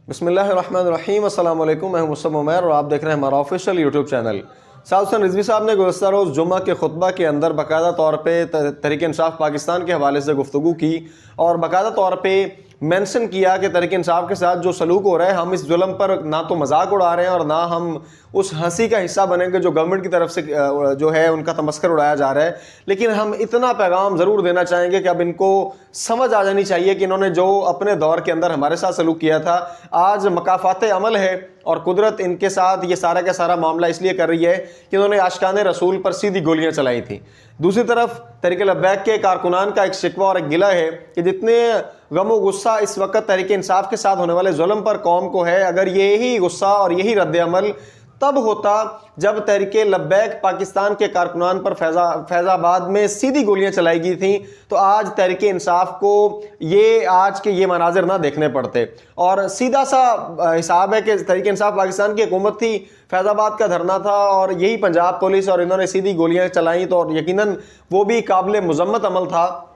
बिस्मिल्लाहिर्रहमानिर्रहीम, अस्सलाम वालेकुम। मैं मुस्तफ़ा उमैर और आप देख रहे हैं हमारा ऑफिशियल यूट्यूब चैनल। साहब हुसैन रिजवी साहब ने गुज़श्ता रोज़ जुम्मा के खुतबा के अंदर बाकायदा तौर पर तहरीक इंसाफ पाकिस्तान के हवाले से गुफ्तगू की और बाकायदा तौर पर मेंशन किया कि तहरीक इंसाफ के साथ जो सलूक हो रहा है, हम इस जुल्म पर ना तो मजाक उड़ा रहे हैं और ना हम उस हंसी का हिस्सा बनेंगे जो गवर्नमेंट की तरफ से जो है उनका तमस्कर उड़ाया जा रहा है। लेकिन हम इतना पैगाम ज़रूर देना चाहेंगे कि अब इनको समझ आ जानी चाहिए कि इन्होंने जो अपने दौर के अंदर हमारे साथ सलूक किया था, आज मकाफात अमल है और कुदरत इनके साथ ये सारा का सारा मामला इसलिए कर रही है कि इन्होंने आशिकान रसूल पर सीधी गोलियां चलाई थी। दूसरी तरफ तहरीक लब्बैक के कारकुनान का एक शिकवा और एक गिला है कि जितने गम गुस्सा इस वक्त तहरीक इंसाफ के साथ होने वाले जुल्म पर कौम को है, अगर यही गुस्सा और यही रद्द अमल तब होता जब तहरीक लब्बैक पाकिस्तान के कारकुनान पर फैज़ाबाद में सीधी गोलियां चलाई गई थी, तो आज तहरीक इंसाफ को ये आज के ये मनाजिर ना देखने पड़ते। और सीधा सा हिसाब है कि तहरीक इंसाफ पाकिस्तान की हुकूमत थी, फैज़ाबाद का धरना था और यही पंजाब पुलिस और इन्होंने सीधी गोलियां चलाई, तो यकीनन वो भी काबिल मुज़म्मत अमल था।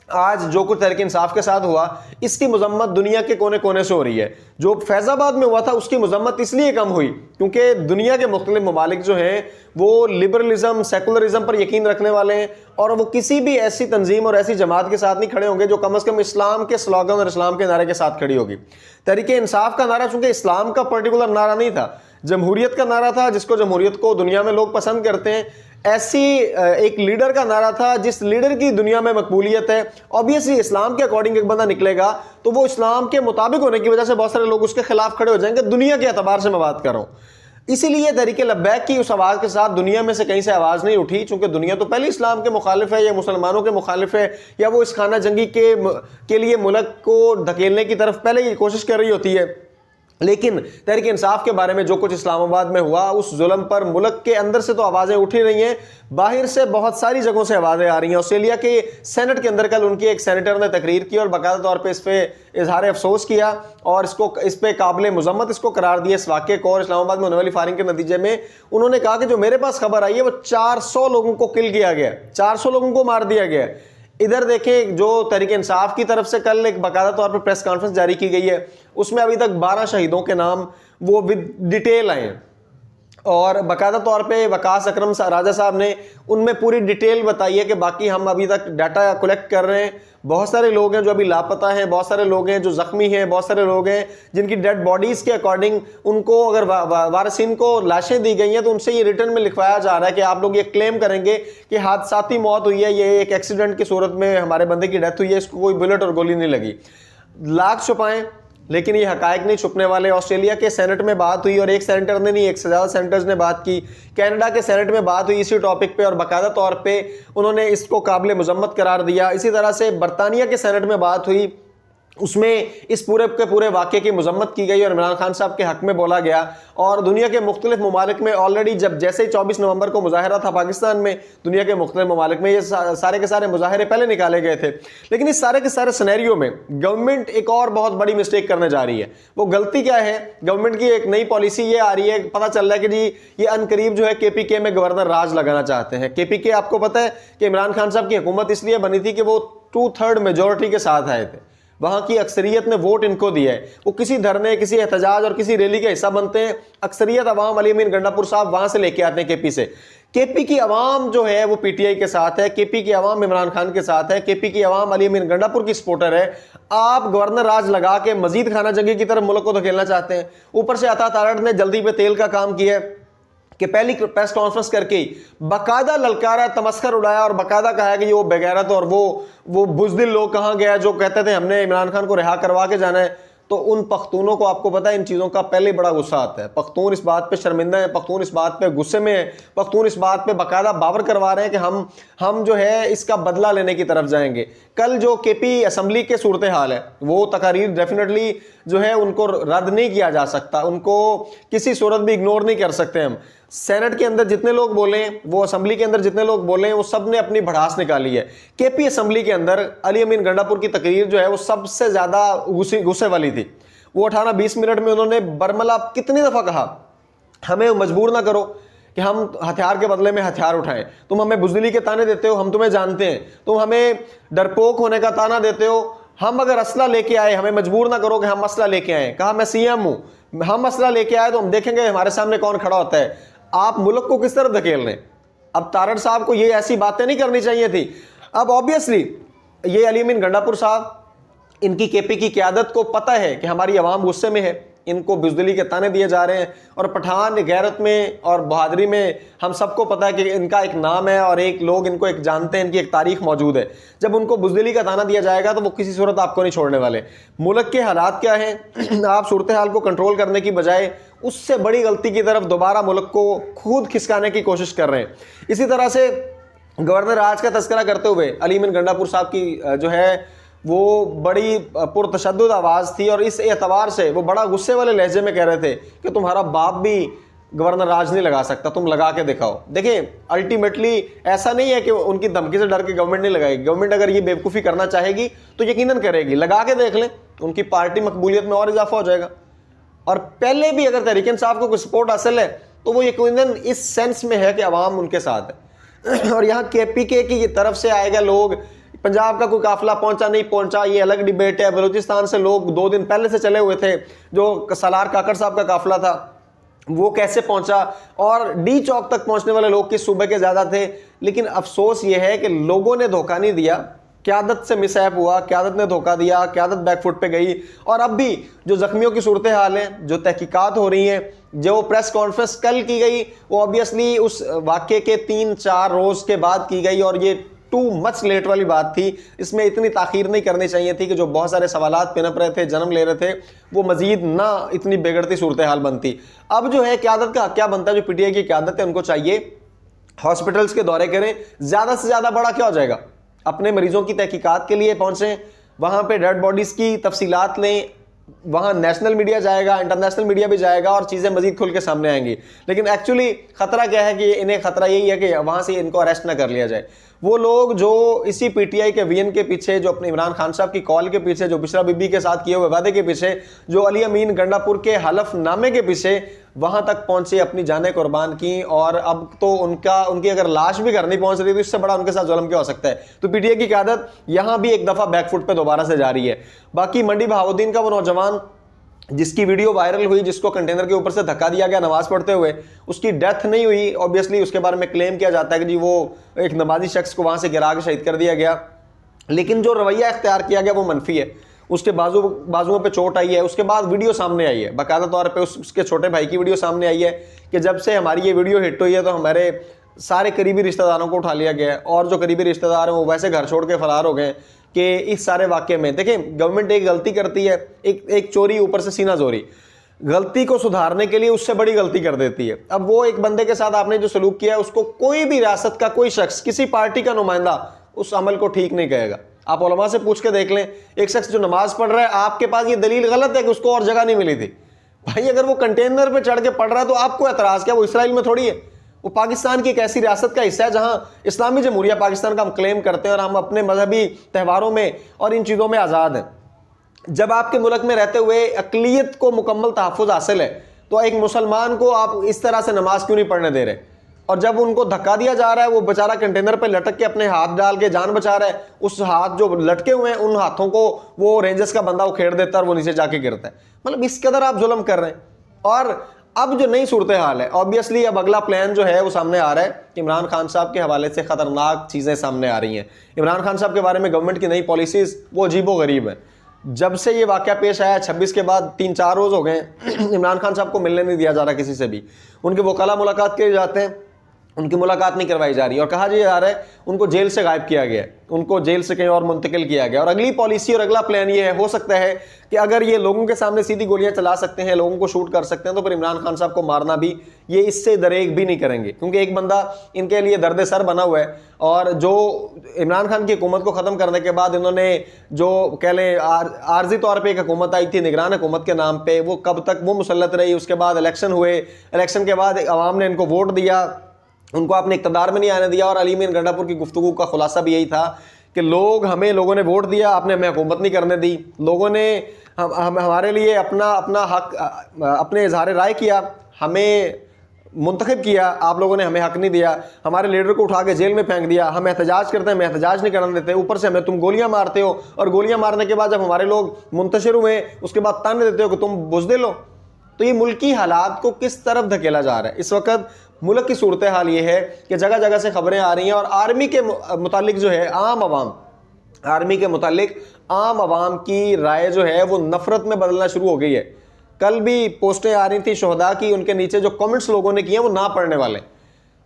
आज जो कुछ तहरीक इंसाफ के साथ हुआ, इसकी मजम्मत दुनिया के कोने कोने से हो रही है। जो फैज़ाबाद में हुआ था उसकी मजम्मत इसलिए कम हुई क्योंकि दुनिया के मुख्तलिफ ममालिक जो हैं वो लिबरलिज्म सेकुलरिज्म पर यकीन रखने वाले हैं और वो किसी भी ऐसी तंजीम और ऐसी जमात के साथ नहीं खड़े होंगे जो कम अज़ कम इस्लाम के स्लोगन और इस्लाम के नारे के साथ खड़ी होगी। तहरीक इंसाफ का नारा चूंकि इस्लाम का पर्टिकुलर नारा नहीं था, जमहूरियत का नारा था, जिसको जमहूरियत को दुनिया में लोग पसंद करते हैं, ऐसी एक लीडर का नारा था जिस लीडर की दुनिया में मकबूलियत है। ऑब्वियसली इस्लाम के अकॉर्डिंग एक बंदा निकलेगा तो वो इस्लाम के मुताबिक होने की वजह से बहुत सारे लोग उसके खिलाफ खड़े हो जाएंगे। दुनिया के एतबार से मैं बात कर रहा हूँ, इसीलिए तहरीक लब्बैक की उस आवाज़ के साथ दुनिया में से कहीं से आवाज़ नहीं उठी, चूंकि दुनिया तो पहले इस्लाम के मुखालिफ है या मुसलमानों के मुखालिफ है या वो इस खाना जंगी के लिए मुल्क को धकेलने की तरफ पहले ही कोशिश कर रही होती है। लेकिन तहरीक इंसाफ के बारे में जो कुछ इस्लामाबाद में हुआ, उस जुल्म पर मुल्क के अंदर से तो आवाज़ें उठ ही रही हैं, बाहर से बहुत सारी जगहों से आवाज़ें आ रही हैं। ऑस्ट्रेलिया के सेनेट के अंदर कल उनकी एक सेनेटर ने तकरीर की और बाकायदा तौर पे इस पर इजहार अफसोस किया और इस पर काबिल मुज़म्मत इसको करार दिया, इस वाक़े को। और इस्लामाबाद में होने वाली फायरिंग के नतीजे में उन्होंने कहा कि जो मेरे पास खबर आई है वो 400 लोगों को किल किया गया, 400 लोगों को मार दिया गया। इधर देखें, जो तहरीक इंसाफ की तरफ से कल एक बाकायदा तौर पर प्रेस कॉन्फ्रेंस जारी की गई है, उसमें अभी तक 12 शहीदों के नाम वो विद डिटेल आए हैं और बाकायदा तौर पे वकास अकरम राजा साहब ने उनमें पूरी डिटेल बताई है कि बाकी हम अभी तक डाटा कलेक्ट कर रहे हैं। बहुत सारे लोग हैं जो अभी लापता हैं, बहुत सारे लोग हैं जो जख्मी हैं, बहुत सारे लोग हैं जिनकी डेड बॉडीज़ के अकॉर्डिंग उनको अगर वारसीन को लाशें दी गई हैं तो उनसे ये रिटर्न में लिखवाया जा रहा है कि आप लोग ये क्लेम करेंगे कि हादसाती मौत हुई है, ये एक एक्सीडेंट की सूरत में हमारे बंदे की डेथ हुई है, इसको कोई बुलेट और गोली नहीं लगी। लाख छुपाएं लेकिन ये हकायक नहीं छुपने वाले। ऑस्ट्रेलिया के सेनेट में बात हुई और एक सेनेटर ने नहीं, एक से ज़्यादा सेनेटर्स ने बात की। कनाडा के सेनेट में बात हुई इसी टॉपिक पे और बाकायदा तौर पे उन्होंने इसको काबिल मुज़म्मत करार दिया। इसी तरह से बरतानिया के सेनेट में बात हुई, उसमें इस पूरे के पूरे वाक़े की मुज़म्मत की गई और इमरान खान साहब के हक़ में बोला गया। और दुनिया के मुख्तलिफ ममालिक में ऑलरेडी जब जैसे ही 24 नवंबर को मुजाहरा था पाकिस्तान में, दुनिया के मुख्तलिफ ममालिक में ये सारे के सारे मुजाहरे पहले निकाले गए थे। लेकिन इस सारे के सारे सिनेरियो में गवर्नमेंट एक और बहुत बड़ी मिस्टेक करने जा रही है। वो गलती क्या है? गवर्नमेंट की एक नई पॉलिसी ये आ रही है, पता चल रहा है कि जी ये अनकरीब जो है KPK में गवर्नर राज लगाना चाहते हैं। KPK आपको पता है कि इमरान खान साहब की हुकूमत इसलिए बनी थी कि वो 2/3 मेजोरिटी के साथ आए थे, वहां की अक्सरियत ने वोट इनको दिया है। वो किसी धरने, किसी एहतजाज और किसी रैली का हिस्सा बनते हैं, अक्सरियत अवाम अली अमीन गंडापुर साहब वहां से लेके आते हैं KP से। KP की अवाम जो है वो PTI के साथ है, KP की अवाम इमरान खान के साथ है, KP की अवाम अली अमीन गंडापुर की सपोर्टर है। आप गवर्नर राज लगा के मजीद खाना जंगी की तरफ मुल्क को धकेलना चाहते हैं। ऊपर से अता तारड़ ने जल्दी पे तेल का काम किया है कि पहली प्रेस कॉन्फ्रेंस करके बाकायदा ललकारा, तमस्कर उड़ाया और बाकायदा कहा है कि वो बेगैरत और वो बुज़दिल लोग कहाँ गया जो कहते थे हमने इमरान खान को रिहा करवा के जाना है। तो उन पख्तूनों को आपको पता है इन चीज़ों का पहले बड़ा गुस्सा आता है। पख्तून इस बात पे शर्मिंदा है, पख्तून इस बात पे गुस्से में है, पख्तून इस बात पे बाकायदा बावर करवा रहे हैं कि हम जो है इसका बदला लेने की तरफ जाएंगे। कल जो KP असम्बली के सूरत हाल है, वो तकारीर डेफिनेटली जो है उनको रद्द नहीं किया जा सकता, उनको किसी सूरत भी इग्नोर नहीं कर सकते हम। सेनेट के अंदर जितने लोग बोले, वो असम्बली के अंदर जितने लोग बोले, वो सब ने अपनी भड़ास निकाली है। KP असम्बली के अंदर अली अमीन गंडापुर की तकरीर जो है वो सबसे ज़्यादा गुस्से वाली थी। वो 18-20 मिनट में उन्होंने बरमला कितनी दफ़ा कहा, हमें मजबूर ना करो कि हम हथियार के बदले में हथियार उठाएं। तुम हमें बुज़दिली के ताने देते हो, हम तुम्हें जानते हैं। तुम हमें डरपोक होने का ताना देते हो, हम अगर असला लेके आए, हमें मजबूर ना करो कि हम असला लेके आए। कहा मैं सीएम हूं, हम असला लेके आए तो हम देखेंगे हमारे सामने कौन खड़ा होता है। आप मुल्क को किस तरफ धकेल रहे हैं? अब तारड़ साहब को ये ऐसी बातें नहीं करनी चाहिए थी। अब ऑब्वियसली ये अली अमीन गंडापुर साहब, इनकी केपी की क़यादत को पता है कि हमारी आवाम गुस्से में है, इनको बुज़दिली के ताने दिए जा रहे हैं। और पठान गैरत में और बहादुरी में हम सबको पता है कि इनका एक नाम है और एक लोग इनको एक जानते हैं, इनकी एक तारीख मौजूद है। जब उनको बुज़दिली का ताना दिया जाएगा तो वो किसी सूरत आपको नहीं छोड़ने वाले। मुल्क के हालात क्या हैं, आप सूरत हाल को कंट्रोल करने की बजाय उससे बड़ी गलती की तरफ दोबारा मुल्क को खुद खिसकाने की कोशिश कर रहे हैं। इसी तरह से गवर्नर राज का तस्करा करते हुए अली अमीन गंडापुर साहब की जो है वो बड़ी पुरतशद्दुद आवाज़ थी, और इस एतबार से वो बड़ा गुस्से वाले लहजे में कह रहे थे कि तुम्हारा बाप भी गवर्नर राज नहीं लगा सकता, तुम लगा के दिखाओ। देखें, अल्टीमेटली ऐसा नहीं है कि उनकी धमकी से डर के गवर्नमेंट नहीं लगाएगी। गवर्नमेंट अगर ये बेवकूफ़ी करना चाहेगी तो यकीनन करेगी, लगा के देख लें, उनकी पार्टी मकबूलियत में और इजाफा हो जाएगा। और पहले भी अगर तहरीक इंसाफ को कोई सपोर्ट हासिल है तो वो यकीनन इस सेंस में है कि अवाम उनके साथ है। और यहाँ KPK की तरफ से आएगा लोग, पंजाब का कोई काफिला पहुंचा नहीं पहुंचा ये अलग डिबेट है। बलूचिस्तान से लोग 2 दिन पहले से चले हुए थे, जो सालार काकड़ साहब का काफिला था वो कैसे पहुंचा, और डी चौक तक पहुंचने वाले लोग किस सूबे के ज्यादा थे। लेकिन अफसोस ये है कि लोगों ने धोखा नहीं दिया, क़यादत से मिसहैप हुआ, क़यादत ने धोखा दिया, क़यादत बैकफुट पे गई। और अब भी जो जख्मियों की सूरत हाल है, जो तहकीकात हो रही हैं, जो प्रेस कॉन्फ्रेंस कल की गई वो ऑब्वियसली उस वाक़े के 3-4 रोज़ के बाद की गई, और ये टू मच लेट वाली बात थी। इसमें इतनी ताखीर नहीं करनी चाहिए थी कि जो बहुत सारे सवालात पिनप रहे थे, जन्म ले रहे थे, वो मजीद ना इतनी बिगड़ती सूरत हाल बनती। अब जो है क़यादत का क्या बनता है, जो PTI की क़यादत है उनको चाहिए हॉस्पिटल्स के दौरे करें, ज़्यादा से ज़्यादा बड़ा क्या हो जाएगा, अपने मरीजों की तहकीकात के लिए पहुँचें, वहाँ पे डेड बॉडीज़ की तफसीलात लें, वहाँ नेशनल मीडिया जाएगा, इंटरनेशनल मीडिया भी जाएगा और चीज़ें मजीद खुल के सामने आएंगी। लेकिन एक्चुअली ख़तरा क्या है कि इन्हें ख़तरा यही है कि वहाँ से इनको अरेस्ट ना कर लिया जाए। वो लोग जो इसी PTI के VN के पीछे, जो अपने इमरान खान साहब की कॉल के पीछे, जो बिशरा बीबी के साथ किए हुए वादे के पीछे, जो अली अमीन गंडापुर के हलफनामे के पीछे वहाँ तक पहुँचे, अपनी जानें कुर्बान की, और अब तो उनकी अगर लाश भी घर नहीं पहुँच रही तो इससे बड़ा उनके साथ जुल्म क्या हो सकता है। तो PTI की क़यादत यहाँ भी एक दफ़ा बैकफुट पे दोबारा से जा रही है। बाकी मंडी बहाउद्दीन का वो नौजवान जिसकी वीडियो वायरल हुई, जिसको कंटेनर के ऊपर से धक्का दिया गया नमाज पढ़ते हुए, उसकी डेथ नहीं हुई। ऑब्वियसली उसके बारे में क्लेम किया जाता है कि जी वो एक नमाजी शख्स को वहाँ से गिरा के शहीद कर दिया गया, लेकिन जो रवैया इख्तियार किया गया वो मनफी है। उसके बाजुओं पे चोट आई है। उसके बाद वीडियो सामने आई है, बाकायदा तौर पे उसके छोटे भाई की वीडियो सामने आई है कि जब से हमारी ये वीडियो हिट हुई है तो हमारे सारे करीबी रिश्तेदारों को उठा लिया गया है, और जो करीबी रिश्तेदार हैं वो वैसे घर छोड़ के फरार हो गए कि इस सारे वाक़े में। देखें, गवर्नमेंट एक गलती करती है, एक चोरी ऊपर से सीना जोरी, गलती को सुधारने के लिए उससे बड़ी गलती कर देती है। अब वो एक बंदे के साथ आपने जो सलूक किया है, उसको कोई भी रियासत का कोई शख्स, किसी पार्टी का नुमाइंदा उस अमल को ठीक नहीं कहेगा। आप उलमा से पूछ के देख लें, एक शख्स जो नमाज पढ़ रहा है, आपके पास ये दलील गलत है कि उसको और जगह नहीं मिली थी। भाई अगर वो कंटेनर पे चढ़ के पढ़ रहा है तो आपको एतराज़ क्या? वो इसराइल में थोड़ी है, वो पाकिस्तान की एक ऐसी रियासत का हिस्सा है जहां इस्लामी जमहूरिया पाकिस्तान का हम क्लेम करते हैं और हम अपने मजहबी त्योहारों में और इन चीज़ों में आज़ाद हैं। जब आपके मुल्क में रहते हुए अक़लियत को मुकम्मल तहफ़्फ़ुज़ हासिल है तो एक मुसलमान को आप इस तरह से नमाज क्यों नहीं पढ़ने दे रहे? और जब उनको धक्का दिया जा रहा है, वो बेचारा कंटेनर पे लटक के अपने हाथ डाल के जान बचा रहा है, उस हाथ जो लटके हुए हैं उन हाथों को वो रेंजर्स का बंदा उखेड़ देता है और वो नीचे जाके गिरता है। मतलब इस कदर आप जुल्म कर रहे हैं। और अब जो नई सूरत हाल है, ऑब्वियसली अब अगला प्लान जो है वो सामने आ रहा है कि इमरान खान साहब के हवाले से ख़तरनाक चीज़ें सामने आ रही हैं। इमरान खान साहब के बारे में गवर्नमेंट की नई पॉलिसीज़ वो अजीबो-गरीब है। जब से ये वाक़या पेश आया 26 के बाद 3-4 रोज़ हो गए इमरान खान साहब को मिलने नहीं दिया जा रहा किसी से भी। उनके वकाला मुलाकात के लिए जाते हैं, उनकी मुलाकात नहीं करवाई जा रही और कहा जा रहा है उनको जेल से गायब किया गया, उनको जेल से कहीं और मुंतकिल किया गया। और अगली पॉलिसी और अगला प्लान ये है, हो सकता है कि अगर ये लोगों के सामने सीधी गोलियां चला सकते हैं, लोगों को शूट कर सकते हैं, तो फिर इमरान खान साहब को मारना भी ये इससे दरेक भी नहीं करेंगे, क्योंकि एक बंदा इनके लिए दर्द सर बना हुआ है। और जो इमरान खान की हुकूमत को ख़त्म करने के बाद इन्होंने जो कह लें आर्जी तौर पर एक हुकूमत आई थी निगरान हुकूमत के नाम पर, वो कब तक वो मुसल्लत रही। उसके बाद इलेक्शन हुए, इलेक्शन के बाद अवाम ने इनको वोट दिया, उनको आपने इक़्तिदार में नहीं आने दिया। और अली अमीन गंडापुर की गुफ्तगू का खुलासा भी यही था कि लोगों ने वोट दिया, आपने हमें हुकूमत नहीं करने दी, लोगों ने हमारे लिए अपना हक, अपने इजहार राय किया, हमें मुंतखब किया, आप लोगों ने हमें हक नहीं दिया, हमारे लीडर को उठा के जेल में फेंक दिया, हम एहतजाज करते हैं, हमें एहतजाज नहीं करने देते, ऊपर से हमें तुम गोलियां मारते हो, और गोलियां मारने के बाद जब हमारे लोग मुंतशिर हुए उसके बाद ताने देते हो कि तुम बुज़दिल हो। तो ये मुल्की हालात को किस तरफ धकेला जा रहा है। इस वक्त मुल्क की सूरत हाल ये है कि जगह जगह से खबरें आ रही हैं, और आर्मी के मुतालिक जो है आर्मी के मुतालिक आम आवाम की राय जो है वो नफरत में बदलना शुरू हो गई है। कल भी पोस्टें आ रही थी शहदा की, उनके नीचे जो कमेंट्स लोगों ने किए वो ना पढ़ने वाले,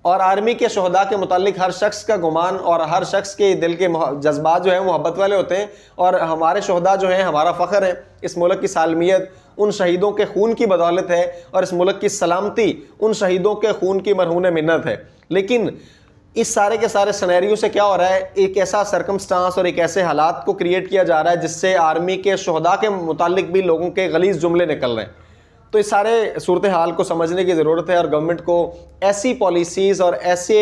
और आर्मी के शहदा के मुतालिक हर शख्स का गुमान और हर शख्स के दिल के जज्बात जो हैं मोहब्बत वाले होते हैं, और हमारे शहदा जो हैं हमारा फ़ख्र है। इस मुल्क की सालमियत उन शहीदों के खून की बदौलत है, और इस मुल्क की सलामती उन शहीदों के खून की मरहून मिन्नत है। लेकिन इस सारे के सारे सिनेरियो से क्या हो रहा है, एक ऐसा सरकमस्टांस और एक ऐसे हालात को क्रिएट किया जा रहा है जिससे आर्मी के शहदा के मुतालिक भी लोगों के गलीज़ जुमले निकल रहे हैं। तो इस सारे सूरत हाल को समझने की ज़रूरत है, और गवर्नमेंट को ऐसी पॉलिसीज़ और ऐसे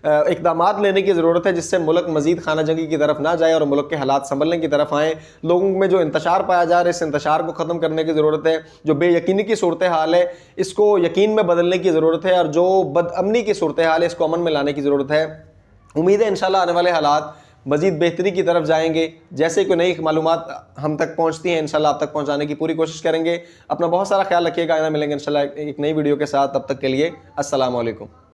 इक़दामात लेने की ज़रूरत है जिससे मुल्क मज़ीद खाना जंगी की तरफ ना जाए और मुल्क के हालात संभलने की तरफ आएँ। लोगों में जो इंतशार पाया जा रहा है, इस इंतशार को ख़त्म करने की ज़रूरत है। जो बेयकीनी की सूरत हाल है इसको यकीन में बदलने की ज़रूरत है, और जो बदअमनी की सूरत हाल है इसको अमन में लाने की ज़रूरत है। उम्मीद है इंशाल्लाह आने वाले हालात मज़ीद बेहतरी की तरफ जाएंगे। जैसे कोई नई मालूमात हम तक पहुंचती हैं इंशाल्लाह आप तक पहुंचाने की पूरी कोशिश करेंगे। अपना बहुत सारा ख्याल रखिएगा। आइंदा मिलेंगे इंशाल्लाह एक नई वीडियो के साथ। तब तक के लिए अस्सलाम वालेकुम।